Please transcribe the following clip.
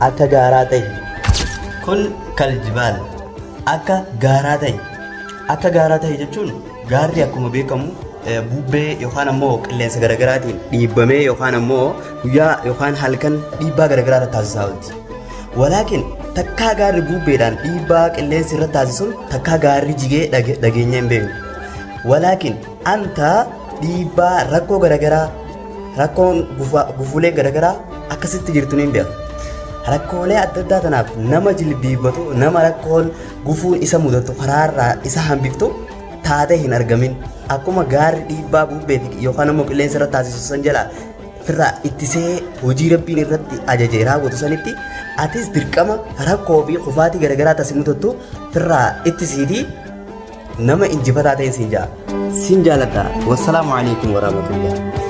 akka gaaraa ta'e. Kun kaljibaal akka gaaraa ta'e. Akka gaaraa ta'e jechuun gaarri akkuma beekamu bubbee yookaan ammoo qilleensa garaagaraatiin dhiibbamee yookaan ammoo guyyaa yookaan halkan dhiibbaa garaagaraa taasisaa oolti. Walaakin takkaa gaarri bubbeedhaan dhiibbaa qilleensi irratti taasisuun takkaa gaarri jigee dhageenya hin beeknu. Walaakin anta dhiibbaa rakkoo garaagaraa rakkoon gufuulee garaagaraa akkasitti jirtu ni beeku. Rakkoolee adda addaa tanaaf nama jilbiibbatu nama rakkoon gufuun isa mudatu karaarraa isa hambiftu taatee hin argamin. Akkuma gaarri dhiibbaa bubbee yookaan ammoo qilleensa irratti taasisu san jala firraa ittisee hojii rabbiin irratti ajajee raawwatu sanitti atis dirqama rakkoo fi kufaatii garaagaraa taasisu mudatu firraa ittisiitii nama injifataa ta'e siin jaaladha. Wassalaamu alaikum warahmatullahi.